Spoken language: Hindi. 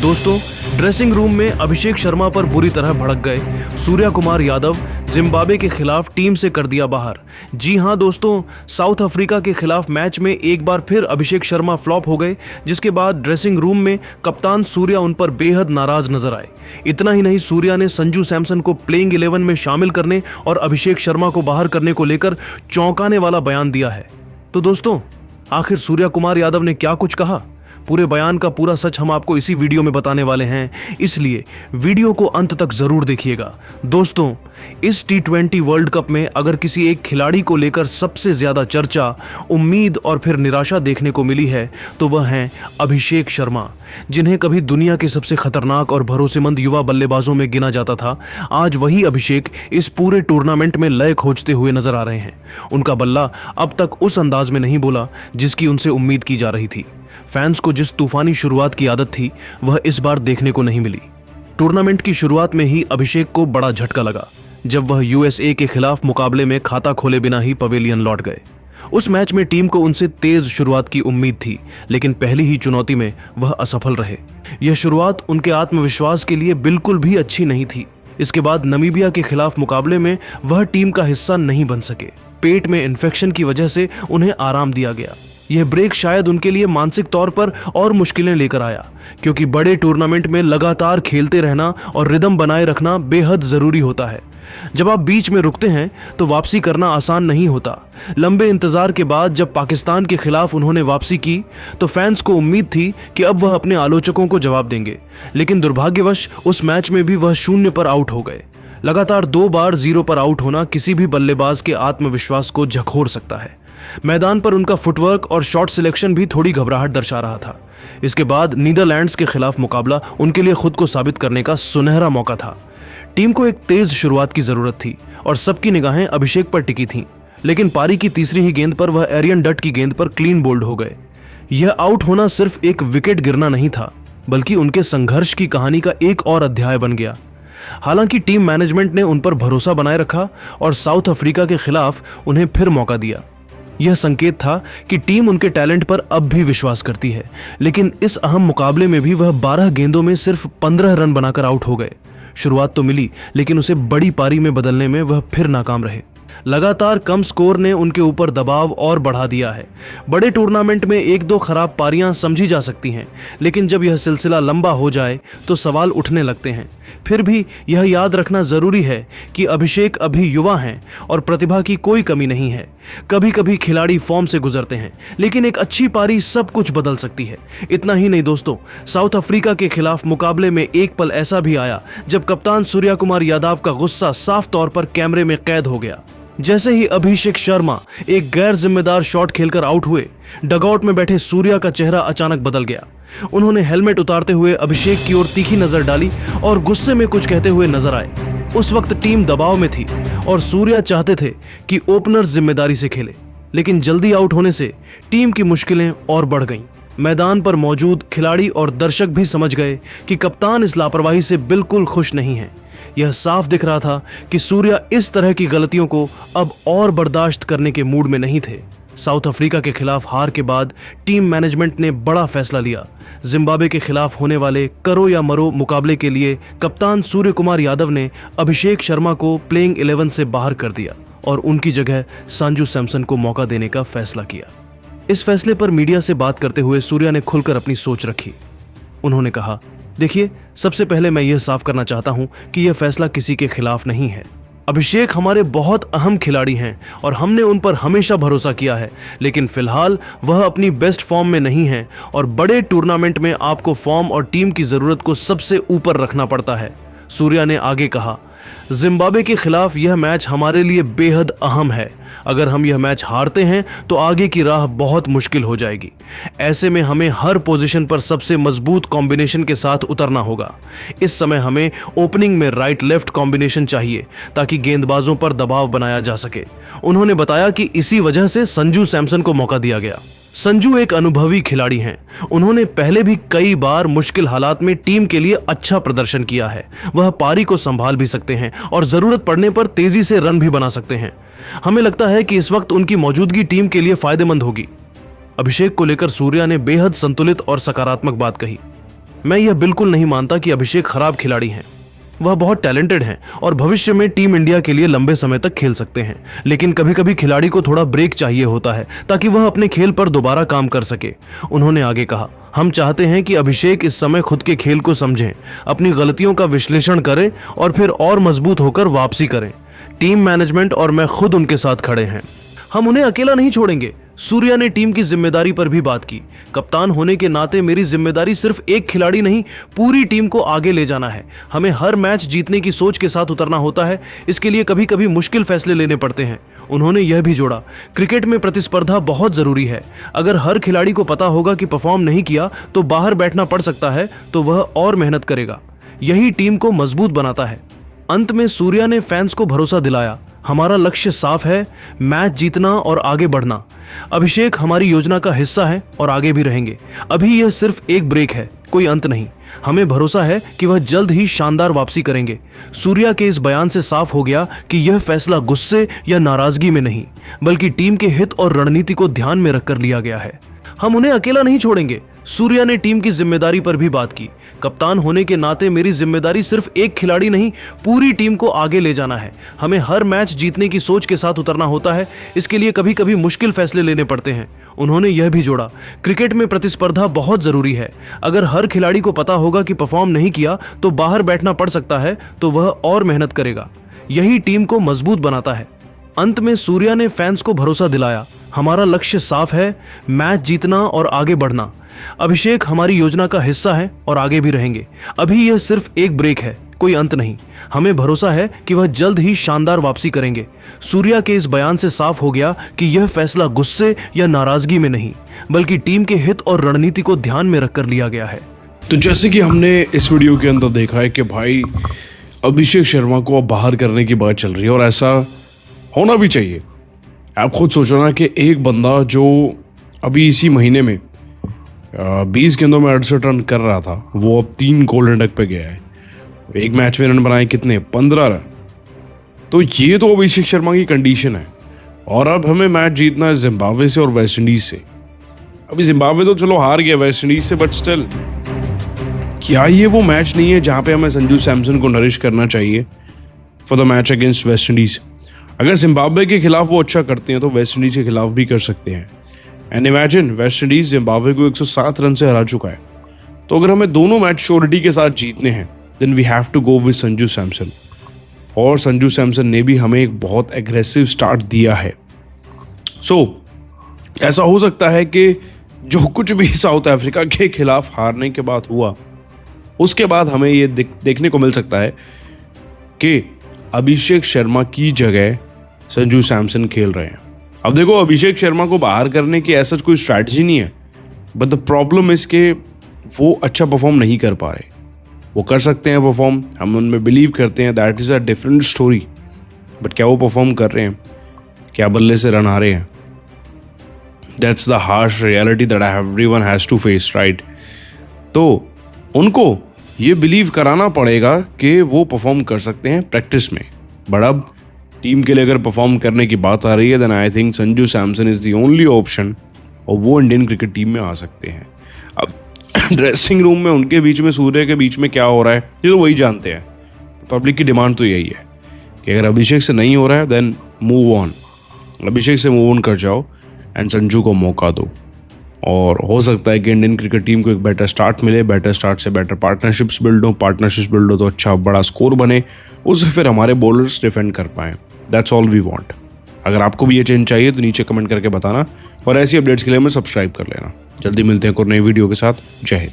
दोस्तों, ड्रेसिंग रूम में अभिषेक शर्मा पर बुरी तरह भड़क गए सूर्या कुमार यादव। जिम्बाब्वे के खिलाफ टीम से कर दिया बाहर। जी हां दोस्तों, साउथ अफ्रीका के खिलाफ मैच में एक बार फिर अभिषेक शर्मा फ्लॉप हो गए, जिसके बाद ड्रेसिंग रूम में कप्तान सूर्या उन पर बेहद नाराज नजर आए। इतना ही नहीं, सूर्या ने संजू सैमसन को प्लेइंग 11 में शामिल करने और अभिषेक शर्मा को बाहर करने को लेकर चौंकाने वाला बयान दिया है। तो दोस्तों, आखिर सूर्या कुमार यादव ने क्या कुछ कहा? पूरे बयान का पूरा सच हम आपको इसी वीडियो में बताने वाले हैं, इसलिए वीडियो को अंत तक जरूर देखिएगा। दोस्तों, इस T20 वर्ल्ड कप में अगर किसी एक खिलाड़ी को लेकर सबसे ज्यादा चर्चा, उम्मीद और फिर निराशा देखने को मिली है तो वह हैं अभिषेक शर्मा, जिन्हें कभी दुनिया के सबसे खतरनाक और भरोसेमंद युवा बल्लेबाजों में गिना जाता था। आज वही अभिषेक इस पूरे टूर्नामेंट में लय खोजते हुए नजर आ रहे हैं। उनका बल्ला अब तक उस अंदाज में नहीं बोला जिसकी उनसे उम्मीद की जा रही थी। फैंस को जिस तूफानी शुरुआत की आदत थी वह इस बार देखने को नहीं मिली। टूर्नामेंट की शुरुआत में ही अभिषेक को बड़ा झटका लगा जब वह USA के खिलाफ मुकाबले में खाता खोले बिना ही पवेलियन लौट गए। उस मैच में टीम को उनसे तेज शुरुआत की उम्मीद थी, लेकिन पहली ही चुनौती में वह असफल रहे। यह शुरुआत उनके आत्मविश्वास के लिए बिल्कुल भी अच्छी नहीं थी। इसके बाद नमीबिया के खिलाफ मुकाबले में वह टीम का हिस्सा नहीं बन सके। पेट में इन्फेक्शन की वजह से उन्हें आराम दिया गया। यह ब्रेक शायद उनके लिए मानसिक तौर पर और मुश्किलें लेकर आया, क्योंकि बड़े टूर्नामेंट में लगातार खेलते रहना और रिदम बनाए रखना बेहद जरूरी होता है। जब आप बीच में रुकते हैं तो वापसी करना आसान नहीं होता। लंबे इंतजार के बाद जब पाकिस्तान के खिलाफ उन्होंने वापसी की तो फैंस को उम्मीद थी कि अब वह अपने आलोचकों को जवाब देंगे, लेकिन दुर्भाग्यवश उस मैच में भी वह 0 पर आउट हो गए। लगातार 2 बार 0 पर आउट होना किसी भी बल्लेबाज के आत्मविश्वास को झकझोर सकता है। मैदान पर उनका फुटवर्क और शॉट सिलेक्शन भी थोड़ी घबराहट दर्शा रहा था। इसके बाद नीदरलैंड्स के खिलाफ मुकाबला उनके लिए खुद को साबित करने का सुनहरा मौका था। टीम को एक तेज शुरुआत की जरूरत थी और सबकी निगाहें अभिषेक पर टिकी थीं, लेकिन पारी की तीसरी ही गेंद पर वह एरियन डट की गेंद पर क्लीन बोल्ड हो गए। यह आउट होना सिर्फ एक विकेट गिरना नहीं था, बल्कि उनके संघर्ष की कहानी का एक और अध्याय बन गया। हालांकि टीम मैनेजमेंट ने उन पर भरोसा बनाए रखा और साउथ अफ्रीका के खिलाफ उन्हें फिर मौका दिया। यह संकेत था कि टीम उनके टैलेंट पर अब भी विश्वास करती है, लेकिन इस अहम मुकाबले में भी वह 12 गेंदों में सिर्फ 15 रन बनाकर आउट हो गए। शुरुआत तो मिली, लेकिन उसे बड़ी पारी में बदलने में वह फिर नाकाम रहे। लगातार कम स्कोर ने उनके ऊपर दबाव और बढ़ा दिया है। बड़े टूर्नामेंट में 1-2 खराब पारियां समझी जा सकती हैं, लेकिन जब यह सिलसिला लंबा हो जाए तो सवाल उठने लगते हैं। फिर भी यह याद रखना जरूरी है कि अभिषेक अभी युवा हैं और प्रतिभा की कोई कमी नहीं है। कभी कभी खिलाड़ी फॉर्म से गुजरते हैं, लेकिन एक अच्छी पारी सब कुछ बदल सकती है। इतना ही नहीं दोस्तों, साउथ अफ्रीका के खिलाफ मुकाबले में एक पल ऐसा भी आया जब कप्तान सूर्या कुमार यादव का गुस्सा साफ तौर पर कैमरे में कैद हो गया। जैसे ही अभिषेक शर्मा एक गैर जिम्मेदार शॉट खेलकर आउट हुए, डगआउट में बैठे सूर्या का चेहरा अचानक बदल गया। उन्होंने हेलमेट उतारते हुए अभिषेक की ओर तीखी नजर डाली और गुस्से में कुछ कहते हुए नजर आए। उस वक्त टीम दबाव में थी और सूर्या चाहते थे कि ओपनर जिम्मेदारी से खेले, लेकिन जल्दी आउट होने से टीम की मुश्किलें और बढ़ गईं। मैदान पर मौजूद खिलाड़ी और दर्शक भी समझ गए कि कप्तान इस लापरवाही से बिल्कुल खुश नहीं है। यह साफ दिख रहा था कि सूर्या इस तरह की गलतियों को अब और बर्दाश्त करने के मूड में नहीं थे। साउथ अफ्रीका के खिलाफ हार के बाद टीम मैनेजमेंट ने बड़ा फैसला लिया। जिम्बाब्वे के खिलाफ होने वाले करो या मरो मुकाबले के लिए कप्तान सूर्य कुमार यादव ने अभिषेक शर्मा को प्लेइंग 11 से बाहर कर दिया और उनकी जगह संजू सैमसन को मौका देने का फैसला किया। इस फैसले पर मीडिया से बात करते हुए सूर्या ने खुलकर अपनी सोच रखी। उन्होंने कहा, देखिए, सबसे पहले मैं यह साफ करना चाहता हूं कि यह फैसला किसी के खिलाफ नहीं है। अभिषेक हमारे बहुत अहम खिलाड़ी हैं और हमने उन पर हमेशा भरोसा किया है, लेकिन फिलहाल वह अपनी बेस्ट फॉर्म में नहीं है और बड़े टूर्नामेंट में आपको फॉर्म और टीम की जरूरत को सबसे ऊपर रखना पड़ता है। सूर्या ने आगे कहा, जिम्बाब्वे के खिलाफ यह मैच हमारे लिए बेहद अहम है। अगर हम यह मैच हारते हैं तो आगे की राह बहुत मुश्किल हो जाएगी। ऐसे में हमें हर पोजीशन पर सबसे मजबूत कॉम्बिनेशन के साथ उतरना होगा। इस समय हमें ओपनिंग में राइट लेफ्ट कॉम्बिनेशन चाहिए ताकि गेंदबाजों पर दबाव बनाया जा सके। उन्होंने बताया कि इसी वजह से संजू सैमसन को मौका दिया गया। संजू एक अनुभवी खिलाड़ी हैं। उन्होंने पहले भी कई बार मुश्किल हालात में टीम के लिए अच्छा प्रदर्शन किया है। वह पारी को संभाल भी सकते हैं और जरूरत पड़ने पर तेजी से रन भी बना सकते हैं। हमें लगता है कि इस वक्त उनकी मौजूदगी टीम के लिए फायदेमंद होगी। अभिषेक को लेकर सूर्या ने बेहद संतुलित और सकारात्मक बात कही। मैं यह बिल्कुल नहीं मानता कि अभिषेक खराब खिलाड़ी हैं। वह बहुत टैलेंटेड हैं और भविष्य में टीम इंडिया के लिए लंबे समय तक खेल सकते हैं, लेकिन कभी कभी खिलाड़ी को थोड़ा ब्रेक चाहिए होता है ताकि वह अपने खेल पर दोबारा काम कर सके। उन्होंने आगे कहा, हम चाहते हैं कि अभिषेक इस समय खुद के खेल को समझें, अपनी गलतियों का विश्लेषण करें और फिर और मजबूत होकर वापसी करें। टीम मैनेजमेंट और मैं खुद उनके साथ खड़े हैं। हम उन्हें अकेला नहीं छोड़ेंगे। सूर्या ने टीम की जिम्मेदारी पर भी बात की। कप्तान होने के नाते मेरी जिम्मेदारी सिर्फ एक खिलाड़ी नहीं, पूरी टीम को आगे ले जाना है। हमें हर मैच जीतने की सोच के साथ उतरना होता है। इसके लिए कभी कभी मुश्किल फैसले लेने पड़ते हैं। उन्होंने यह भी जोड़ा, क्रिकेट में प्रतिस्पर्धा बहुत जरूरी है। अगर हर खिलाड़ी को पता होगा कि परफॉर्म नहीं किया तो बाहर बैठना पड़ सकता है, तो वह और मेहनत करेगा। यही टीम को मजबूत बनाता है। अंत में सूर्या ने फैंस को भरोसा दिलाया, हमारा लक्ष्य साफ है, मैच जीतना और आगे बढ़ना। अभिषेक हमारी योजना का हिस्सा है और आगे भी रहेंगे। अभी यह सिर्फ एक ब्रेक है, कोई अंत नहीं। हमें भरोसा है कि वह जल्द ही शानदार वापसी करेंगे। सूर्या के इस बयान से साफ हो गया कि यह फैसला गुस्से या नाराजगी में नहीं, बल्कि टीम के हित और रणनीति को ध्यान में रखकर लिया गया है। हम उन्हें अकेला नहीं छोड़ेंगे। सूर्या ने टीम की जिम्मेदारी पर भी बात की। कप्तान होने के नाते मेरी जिम्मेदारी सिर्फ एक खिलाड़ी नहीं, पूरी टीम को आगे ले जाना है। हमें हर मैच जीतने की सोच के साथ उतरना होता है। इसके लिए कभी कभी मुश्किल फैसले लेने पड़ते हैं। उन्होंने यह भी जोड़ा, क्रिकेट में प्रतिस्पर्धा बहुत जरूरी है। अगर हर खिलाड़ी को पता होगा कि परफॉर्म नहीं किया तो बाहर बैठना पड़ सकता है, तो वह और मेहनत करेगा। यही टीम को मजबूत बनाता है। अंत में सूर्या ने फैंस को भरोसा दिलाया, हमारा लक्ष्य साफ है, मैच जीतना और आगे बढ़ना। अभिषेक हमारी योजना का हिस्सा है और आगे भी रहेंगे। अभी यह सिर्फ एक ब्रेक है, कोई अंत नहीं। हमें भरोसा है कि वह जल्द ही शानदार वापसी करेंगे। सूर्या के इस बयान से साफ हो गया कि यह फैसला गुस्से या नाराजगी में नहीं, बल्कि टीम के हित और रणनीति को ध्यान में रखकर लिया गया है। तो जैसे कि हमने इस वीडियो के अंदर देखा है कि भाई अभिषेक शर्मा को अब बाहर करने की बात चल रही है और ऐसा होना भी चाहिए। आप खुद सोचो ना कि एक बंदा जो अभी इसी महीने में 20 गेंदों में 68 रन कर रहा था, वो अब 3 गोल्डन डक पे गया है। एक मैच में रन बनाए कितने? 15 रन। तो ये तो अभिषेक शर्मा की कंडीशन है। और अब हमें मैच जीतना है जिम्बाब्वे से और वेस्ट इंडीज से। अभी जिम्बाब्वे तो चलो हार गया वेस्ट इंडीज से, बट स्टिल क्या ये वो मैच नहीं है जहां पे हमें संजू सैमसन को नरिश करना चाहिए for the match against West Indies? अगर जिम्बाब्वे के खिलाफ वो अच्छा करते हैं तो वेस्ट इंडीज के खिलाफ भी कर सकते हैं। And imagine, West Indies Zimbabwe को 107 रन से हरा चुका है। तो अगर हमें दोनों मैच श्योरिटी के साथ जीतने हैं, then we have to go with Sanju Samson. और संजू सैमसन ने भी हमें एक बहुत एग्रेसिव स्टार्ट दिया है। सो ऐसा हो सकता है कि जो कुछ भी साउथ अफ्रीका के खिलाफ हारने के बाद हुआ, उसके बाद हमें ये देखने को मिल सकता है कि अभिषेक शर्मा की जगह संजू सैमसन खेल रहे हैं। अब देखो, अभिषेक शर्मा को बाहर करने की ऐसा कोई स्ट्रैटेजी नहीं है, बट द प्रॉब्लम इज के वो अच्छा परफॉर्म नहीं कर पा रहे। वो कर सकते हैं परफॉर्म, हम उनमें बिलीव करते हैं, that is a different story. But क्या वो परफॉर्म कर रहे हैं? क्या बल्ले से रन आ रहे हैं? That's the harsh reality that everyone has to face, right? तो उनको ये बिलीव कराना पड़ेगा कि वो परफॉर्म कर सकते हैं प्रैक्टिस में। बट अब टीम के लिए अगर परफॉर्म करने की बात आ रही है, then I think Sanju Samson is the only option, और वो इंडियन क्रिकेट टीम में आ सकते हैं। अब ड्रेसिंग रूम में उनके बीच में, सूर्य के बीच में क्या हो रहा है, ये तो वही जानते हैं। पब्लिक की डिमांड तो यही है कि अगर अभिषेक से नहीं हो रहा है, देन मूव ऑन। अभिषेक से मूव ऑन कर जाओ एंड संजू को मौका दो। और हो सकता है कि इंडियन क्रिकेट टीम को एक बेटर स्टार्ट मिले, बेटर स्टार्ट से बेटर पार्टनरशिप्स बिल्ड हो तो अच्छा बड़ा स्कोर बने, उससे फिर हमारे बॉलर्स डिफेंड कर पाएँ। That's all we want. अगर आपको भी ये चेंज चाहिए तो नीचे कमेंट करके बताना, और ऐसी अपडेट्स के लिए हमें सब्सक्राइब कर लेना। जल्दी मिलते हैं एक और नई वीडियो के साथ। जय हिंद।